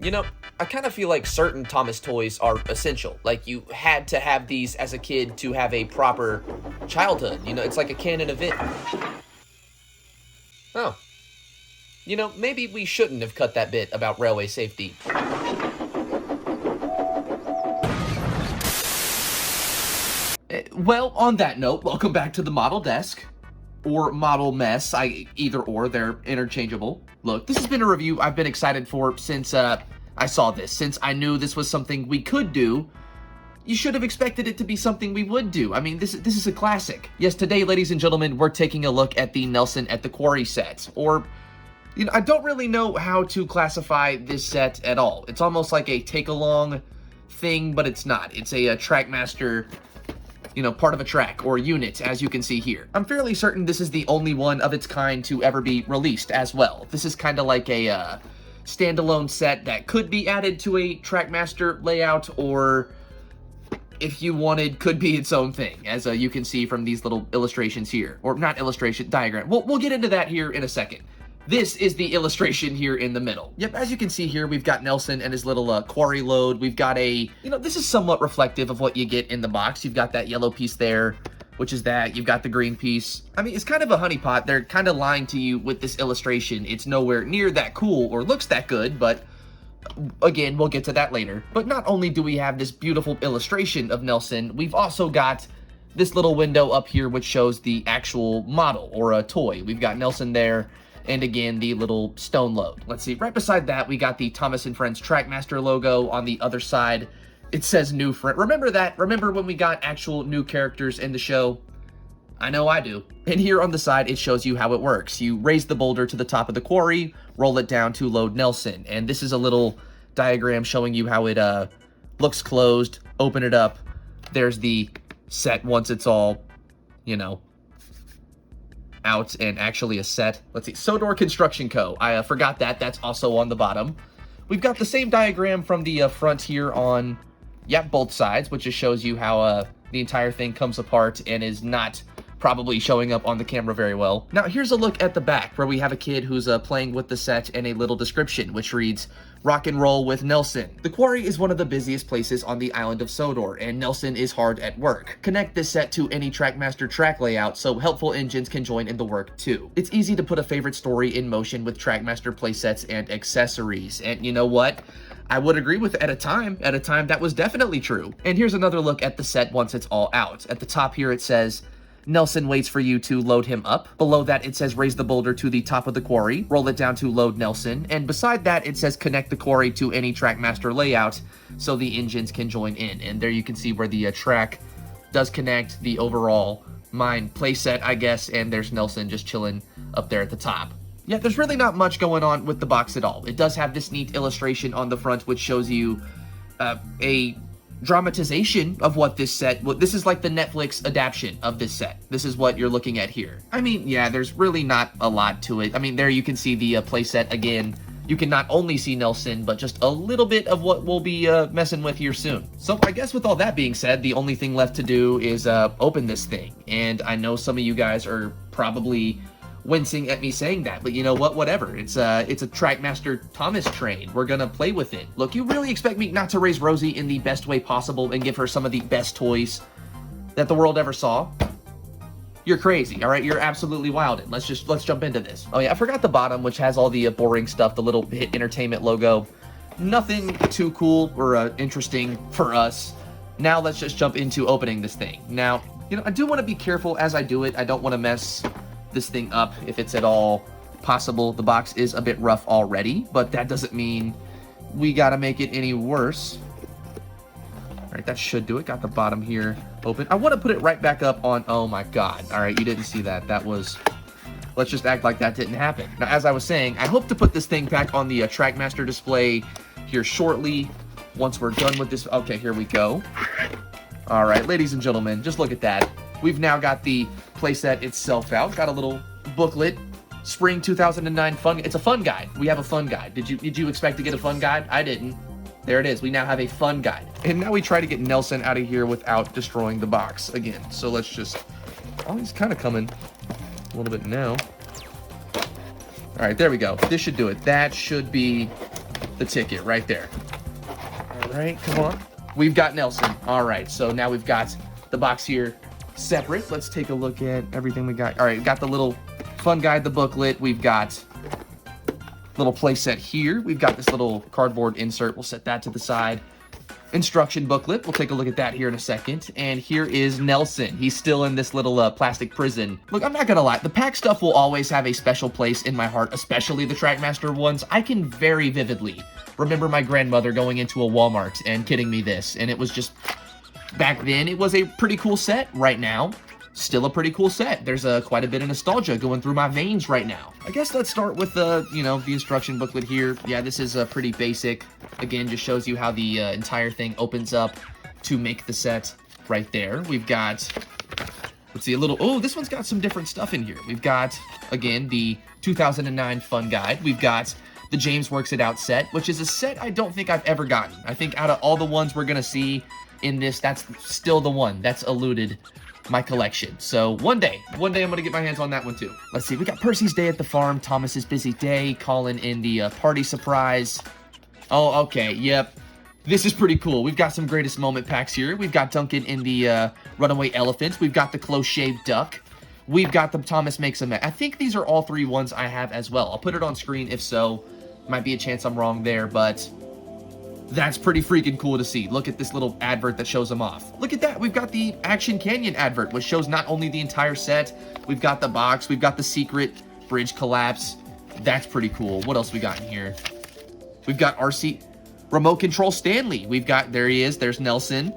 You know, I kind of feel like certain Thomas toys are essential. Like, you had to have these as a kid to have a proper childhood. You know, it's like a canon event. Oh. You know, maybe we shouldn't have cut that bit about railway safety. Well, on that note, welcome back to the model desk. Or model mess. Either or, they're interchangeable. Look, this has been a review I've been excited for since I saw this. Since I knew this was something we could do, you should have expected it to be something we would do. I mean, this is a classic. Yes, today, ladies and gentlemen, we're taking a look at the Nelson at the Quarry set. Or, you know, I don't really know how to classify this set at all. It's almost like a take-along thing, but it's not. It's a Trackmaster, you know, part of a track or unit, as you can see here. I'm fairly certain this is the only one of its kind to ever be released as well. This is kind of like a standalone set that could be added to a Trackmaster layout, or if you wanted, could be its own thing, as you can see from these little illustrations here. Or not illustration, diagram. We'll get into that here in a second. This is the illustration here in the middle. Yep, as you can see here, we've got Nelson and his little quarry load. We've got a, you know, this is somewhat reflective of what you get in the box. You've got that yellow piece there, which is that. You've got the green piece. I mean, it's kind of a honeypot. They're kind of lying to you with this illustration. It's nowhere near that cool or looks that good, but again, we'll get to that later. But not only do we have this beautiful illustration of Nelson, we've also got this little window up here which shows the actual model or a toy. We've got Nelson there. And again, the little stone load. Let's see, right beside that, we got the Thomas & Friends Trackmaster logo. On the other side, it says new friend. Remember that? Remember when we got actual new characters in the show? I know I do. And here on the side, it shows you how it works. You raise the boulder to the top of the quarry, roll it down to load Nelson. And this is a little diagram showing you how it looks closed. Open it up. There's the set once it's all, you know, out and actually a set. Let's see, Sodor Construction Co. I forgot that. That's also on the bottom. We've got the same diagram from the front here on, both sides, which just shows you how the entire thing comes apart and is not probably showing up on the camera very well. Now, here's a look at the back where we have a kid who's playing with the set and a little description, which reads, "Rock and roll with Nelson. The quarry is one of the busiest places on the island of Sodor, and Nelson is hard at work. Connect this set to any Trackmaster track layout so helpful engines can join in the work too. It's easy to put a favorite story in motion with Trackmaster playsets and accessories." And you know what? I would agree with at a time. At a time, that was definitely true. And here's another look at the set once it's all out. At the top here, it says, "Nelson waits for you to load him up." Below that, it says raise the boulder to the top of the quarry, roll it down to load Nelson. And beside that, it says connect the quarry to any Trackmaster layout so the engines can join in. And there you can see where the track does connect, the overall mine playset, I guess, and there's Nelson just chilling up there at the top. Yeah, there's really not much going on with the box at all. It does have this neat illustration on the front which shows you a dramatization of what this set, this is like the Netflix adaptation of this set. This is what you're looking at here. I mean, yeah, there's really not a lot to it. I mean, there you can see the playset again. You can not only see Nelson, but just a little bit of what we'll be messing with here soon. So I guess with all that being said, the only thing left to do is open this thing. And I know some of you guys are probably wincing at me saying that, but you know what, whatever. It's a Trackmaster Thomas train. We're gonna play with it. Look, you really expect me not to raise Rosie in the best way possible and give her some of the best toys that the world ever saw? You're crazy, all right? You're absolutely wilded. Let's jump into this. Oh yeah, I forgot the bottom, which has all the boring stuff, the little Hit Entertainment logo. Nothing too cool or interesting for us. Now let's just jump into opening this thing. Now, you know, I do want to be careful as I do it. I don't want to mess this thing up if it's at all possible. The box is a bit rough already, but that doesn't mean we gotta make it any worse. All right, that should do it. Got the bottom here open. I want to put it right back up on, oh my god. All right, you didn't see that. That was, let's just act like that didn't happen. Now, as I was saying, I hope to put this thing back on the Trackmaster display here shortly once we're done with this. Okay, here we go. All right, ladies and gentlemen, just look at that. We've now got the playset itself out. Got a little booklet. Spring 2009 fun. It's a fun guide. We have a fun guide. Did you expect to get a fun guide? I didn't. There it is. We now have a fun guide. And now we try to get Nelson out of here without destroying the box again. So let's just... Oh, he's kind of coming a little bit now. All right, there we go. This should do it. That should be the ticket right there. All right, come on. We've got Nelson. All right, so now we've got the box here separate. Let's take a look at everything we got. All right, we got the little fun guide, the booklet. We've got little play set here. We've got this little cardboard insert. We'll set that to the side. Instruction booklet. We'll take a look at that here in a second. And here is Nelson. He's still in this little plastic prison. Look, I'm not gonna lie. The pack stuff will always have a special place in my heart, especially the Trackmaster ones. I can very vividly remember my grandmother going into a Walmart and getting me this. And it was just, back then, it was a pretty cool set. Right now, still a pretty cool set. There's quite a bit of nostalgia going through my veins right now. I guess let's start with the instruction booklet here. Yeah, this is pretty basic. Again, just shows you how the entire thing opens up to make the set right there. We've got, let's see, this one's got some different stuff in here. We've got, again, the 2009 Fun Guide. We've got the James Works It Out set, which is a set I don't think I've ever gotten. I think out of all the ones we're gonna see in this, that's still the one that's eluded my collection. So one day I'm gonna get my hands on that one too. Let's see, we got Percy's Day at the Farm, Thomas's Busy Day, Colin in the Party Surprise. Oh, okay, yep. This is pretty cool. We've got some Greatest Moment packs here. We've got Duncan in the Runaway Elephant. We've got the Close Shaved Duck. We've got the Thomas Makes a Mess. I think these are all three ones I have as well. I'll put it on screen if so. Might be a chance I'm wrong there, but that's pretty freaking cool to see. Look at this little advert that shows them off. Look at that. We've got the Action Canyon advert, which shows not only the entire set, we've got the box, we've got the secret bridge collapse. That's pretty cool. What else we got in here? We've got RC Remote Control Stanley. We've got, there he is, there's Nelson.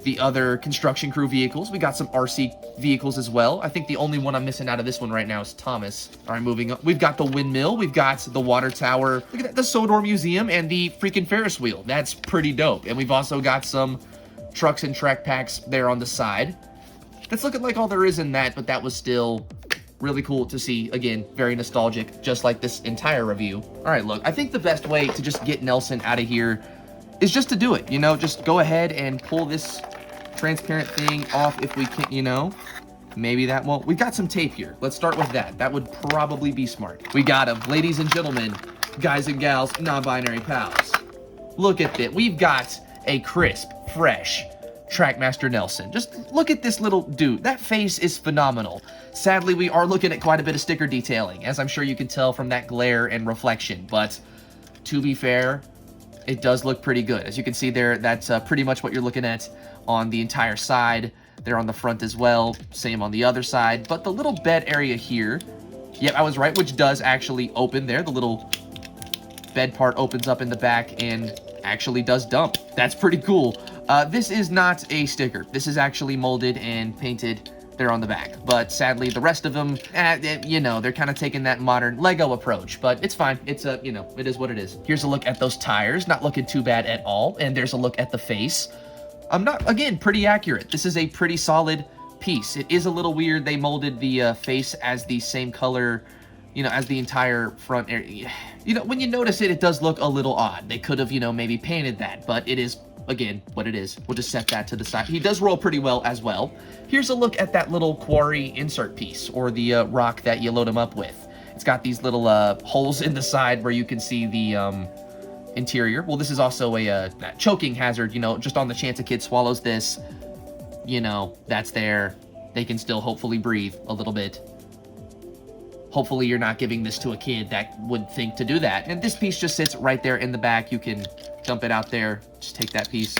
The other construction crew vehicles. We got some RC vehicles as well. I think the only one I'm missing out of this one right now is Thomas. All right, moving on. We've got the windmill. We've got the water tower. Look at that, the Sodor Museum and the freaking Ferris wheel. That's pretty dope. And we've also got some trucks and track packs there on the side. That's looking like all there is in that, but that was still really cool to see. Again, very nostalgic, just like this entire review. All right, look, I think the best way to just get Nelson out of here is just to do it. Just go ahead and pull this transparent thing off if we can, maybe that won't. We've got some tape here. Let's start with that. That would probably be smart. We got him. Ladies and gentlemen, guys and gals, non-binary pals. Look at that. We've got a crisp, fresh Trackmaster Nelson. Just look at this little dude. That face is phenomenal. Sadly, we are looking at quite a bit of sticker detailing, as I'm sure you can tell from that glare and reflection, but to be fair, it does look pretty good. As you can see there, that's pretty much what you're looking at on the entire side. There on the front as well. Same on the other side. But the little bed area here, yep, I was right, which does actually open there. The little bed part opens up in the back and actually does dump. That's pretty cool. This is not a sticker. This is actually molded and painted there on the back. But sadly, the rest of them, they're kind of taking that modern Lego approach. But it's fine. It's, it is what it is. Here's a look at those tires. Not looking too bad at all. And there's a look at the face. Again, pretty accurate. This is a pretty solid piece. It is a little weird. They molded the face as the same color, as the entire front area. When you notice it, it does look a little odd. They could have, maybe painted that, but it is, again, what it is. We'll just set that to the side. He does roll pretty well as well. Here's a look at that little Quarry insert piece, or the rock that you load him up with. It's got these little holes in the side where you can see the interior. Well, this is also a choking hazard, just on the chance a kid swallows this, that's there. They can still hopefully breathe a little bit. Hopefully you're not giving this to a kid that would think to do that. And this piece just sits right there in the back. You can dump it out there. Just take that piece.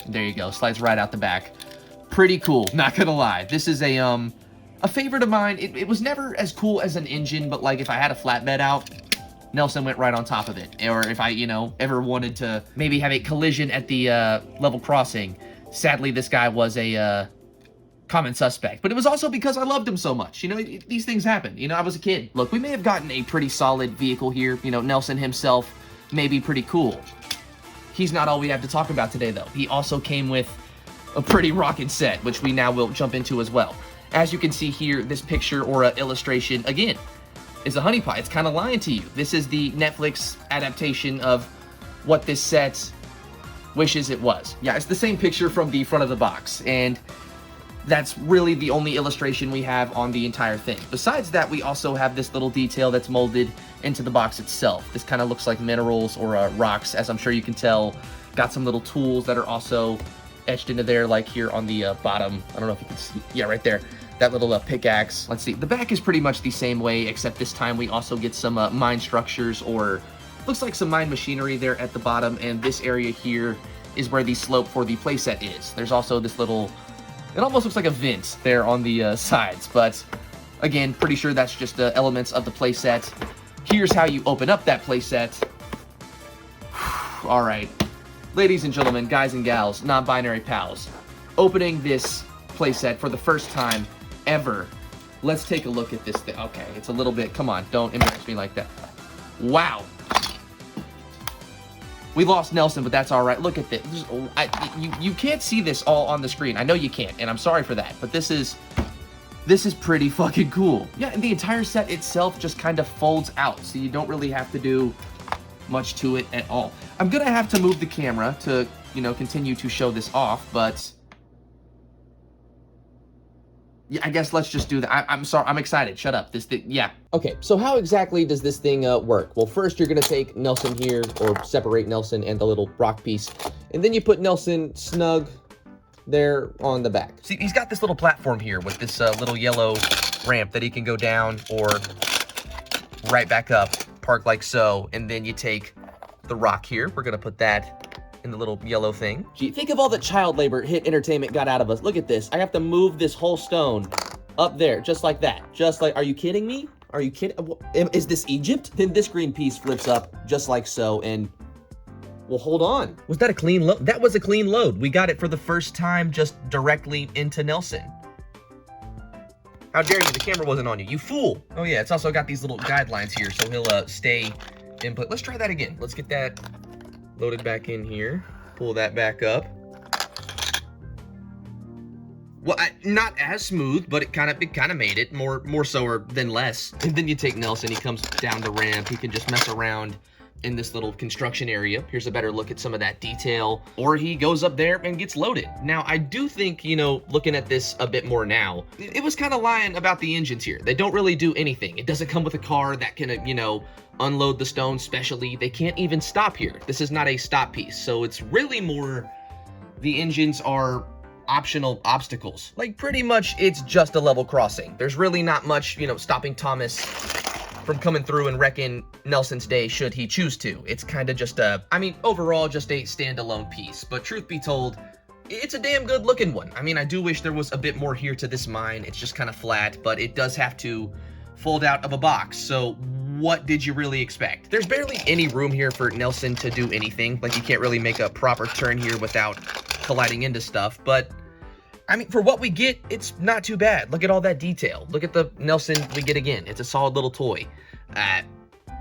There you go. Slides right out the back. Pretty cool. Not gonna lie. This is a favorite of mine. It was never as cool as an engine, but like if I had a flatbed out, Nelson went right on top of it. Or if I, ever wanted to maybe have a collision at the level crossing. Sadly, this guy was a common suspect. But it was also because I loved him so much. These things happen. I was a kid. Look, we may have gotten a pretty solid vehicle here. Nelson himself may be pretty cool. He's not all we have to talk about today, though. He also came with a pretty rockin' set, which we now will jump into as well. As you can see here, this picture or illustration, again, is a honey pie. It's kind of lying to you. This is the Netflix adaptation of what this set wishes it was. Yeah, it's the same picture from the front of the box. And that's really the only illustration we have on the entire thing. Besides that, we also have this little detail that's molded into the box itself. This kind of looks like minerals or rocks, as I'm sure you can tell. Got some little tools that are also etched into there, like here on the bottom. I don't know if you can see. Yeah, right there. That little pickaxe. Let's see. The back is pretty much the same way, except this time we also get some mine structures, or looks like some mine machinery there at the bottom. And this area here is where the slope for the playset is. There's also this little, it almost looks like a vent there on the sides, but again, pretty sure that's just elements of the playset. Here's how you open up that playset. All right, ladies and gentlemen, guys and gals, non-binary pals, opening this playset for the first time ever. Let's take a look at this thing. Okay, it's a little bit, come on, don't embarrass me like that. Wow. We lost Nelson, but that's all right. Look at this. You can't see this all on the screen. I know you can't, and I'm sorry for that, but this is pretty fucking cool. Yeah, and the entire set itself just kind of folds out, so you don't really have to do much to it at all. I'm gonna have to move the camera to, you know, continue to show this off, but yeah, I guess let's just do that. I'm sorry, I'm excited. Shut up. This thing, yeah. Okay, so how exactly does this thing work? Well, first you're gonna take Nelson here, or separate Nelson and the little rock piece, and then you put Nelson snug there on the back. See, he's got this little platform here with this little yellow ramp that he can go down or right back up, park like so, and then you take the rock here. We're gonna put that in the little yellow thing. Gee, think of all the child labor Hit Entertainment got out of us. Look at this. I have to move this whole stone up there, just like that. Just like, are you kidding me? Are you kidding? Is this Egypt? Then this green piece flips up just like so, and well, hold on. Was that a clean load? That was a clean load. We got it for the first time just directly into Nelson. How dare you? The camera wasn't on you. You fool. Oh yeah, it's also got these little guidelines here, so he'll stay input. Let's try that again. Let's get that loaded back in here. Pull that back up. Well, not as smooth, but it kind of made it more so than less. And then you take Nelson. He comes down the ramp. He can just mess around in this little construction area. Here's a better look at some of that detail. Or he goes up there and gets loaded. Now, I do think, you know, looking at this a bit more now, it was kind of lying about the engines here. They don't really do anything. It doesn't come with a car that can, you know, unload the stone specially. They can't even stop here. This is not a stop piece. So it's really more, the engines are optional obstacles. Like, pretty much it's just a level crossing. There's really not much, you know, stopping Thomas from coming through and wrecking Nelson's day should he choose to. It's kind of just I mean, overall just a standalone piece, but truth be told, it's a damn good looking one. I mean, I do wish there was a bit more here to this mine. It's just kind of flat, but it does have to fold out of a box, so what did you really expect? There's barely any room here for Nelson to do anything. Like, you can't really make a proper turn here without colliding into stuff, but I mean, for what we get, it's not too bad. Look at all that detail. Look at the Nelson we get again. It's a solid little toy.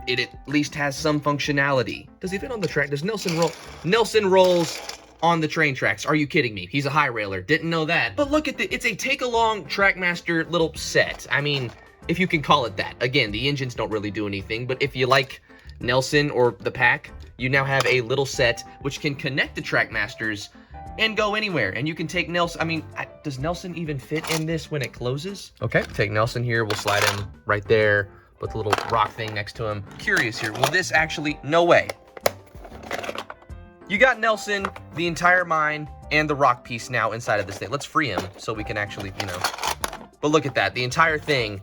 It at least has some functionality. Does he fit on the track? Does Nelson roll? Nelson rolls on the train tracks. Are you kidding me? He's a high railer. Didn't know that. But look at it's a take-along Trackmaster little set. I mean, if you can call it that. Again, the engines don't really do anything, but if you like Nelson or the pack, you now have a little set which can connect the Trackmasters and go anywhere. And you can take Nelson. I mean, does Nelson even fit in this when it closes? Okay, take Nelson here. We'll slide him right there. Put the little rock thing next to him. Curious here. Will this actually? No way. You got Nelson, the entire mine, and the rock piece now inside of this thing. Let's free him so we can actually, you know. But look at that. The entire thing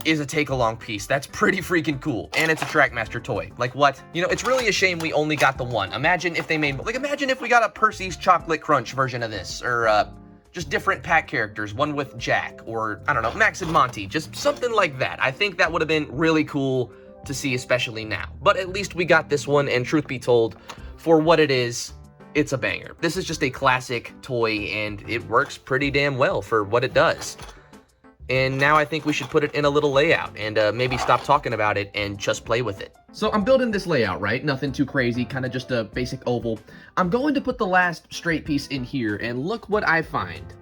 is a take-along piece. That's pretty freaking cool. And it's a Trackmaster toy. Like, what? You know, it's really a shame we only got the one. Imagine if they made, like, imagine if we got a Percy's Chocolate Crunch version of this, or just different pack characters, one with Jack, or, I don't know, Max and Monty, just something like that. I think that would have been really cool to see, especially now. But at least we got this one, and truth be told, for what it is, it's a banger. This is just a classic toy, and it works pretty damn well for what it does. And now I think we should put it in a little layout and maybe stop talking about it and just play with it. So I'm building this layout, right? Nothing too crazy, kind of just a basic oval. I'm going to put the last straight piece in here, and look what I find.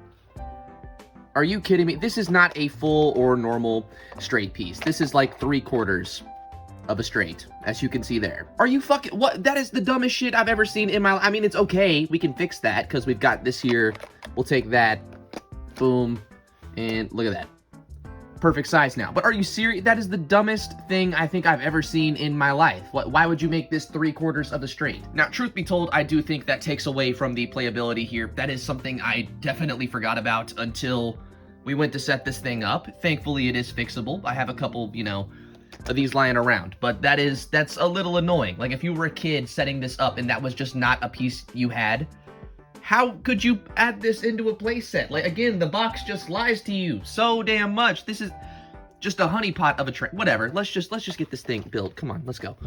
Are you kidding me? This is not a full or normal straight piece. This is like 3/4 of a straight, as you can see there. Are you fucking, what? That is the dumbest shit I've ever seen in my life. I mean, it's okay. We can fix that because we've got this here. We'll take that. Boom. And look at that. Perfect size now. But are you serious? That is the dumbest thing I think I've ever seen in my life. Why would you make this 3/4 of a straight? Now, truth be told, I do think that takes away from the playability here. That is something I definitely forgot about until we went to set this thing up. Thankfully, it is fixable. I have a couple, you know, of these lying around. But that's a little annoying. Like, if you were a kid setting this up and that was just not a piece you had, how could you add this into a playset? Like, again, the box just lies to you so damn much. This is just a honeypot of a train. Whatever. Let's just get this thing built. Come on, let's go.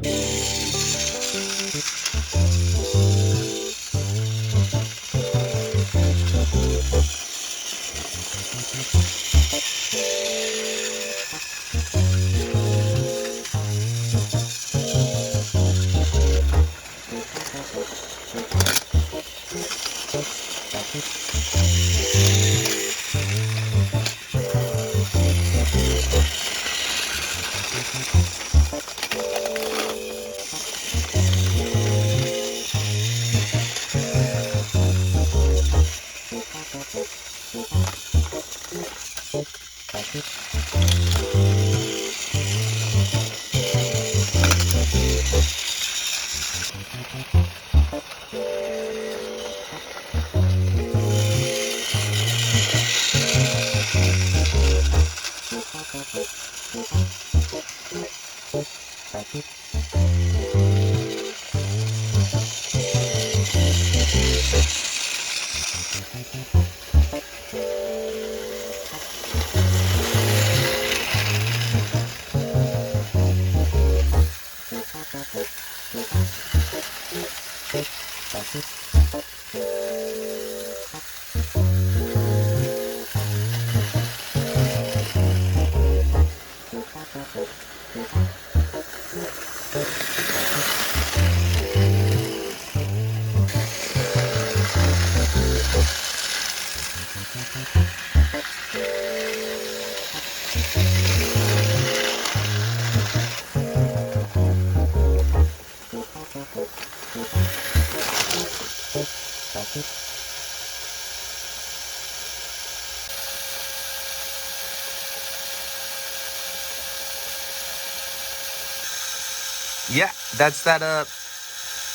Yeah, that's that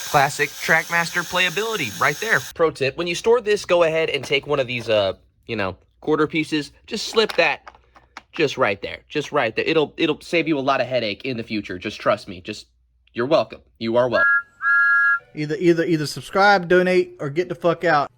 classic Trackmaster playability right there. Pro tip, when you store this, go ahead and take one of these you know, quarter pieces, just slip that just right there. Just right there. It'll save you a lot of headache in the future. Just trust me. Just you're welcome. You are welcome. Either subscribe, donate, or get the fuck out.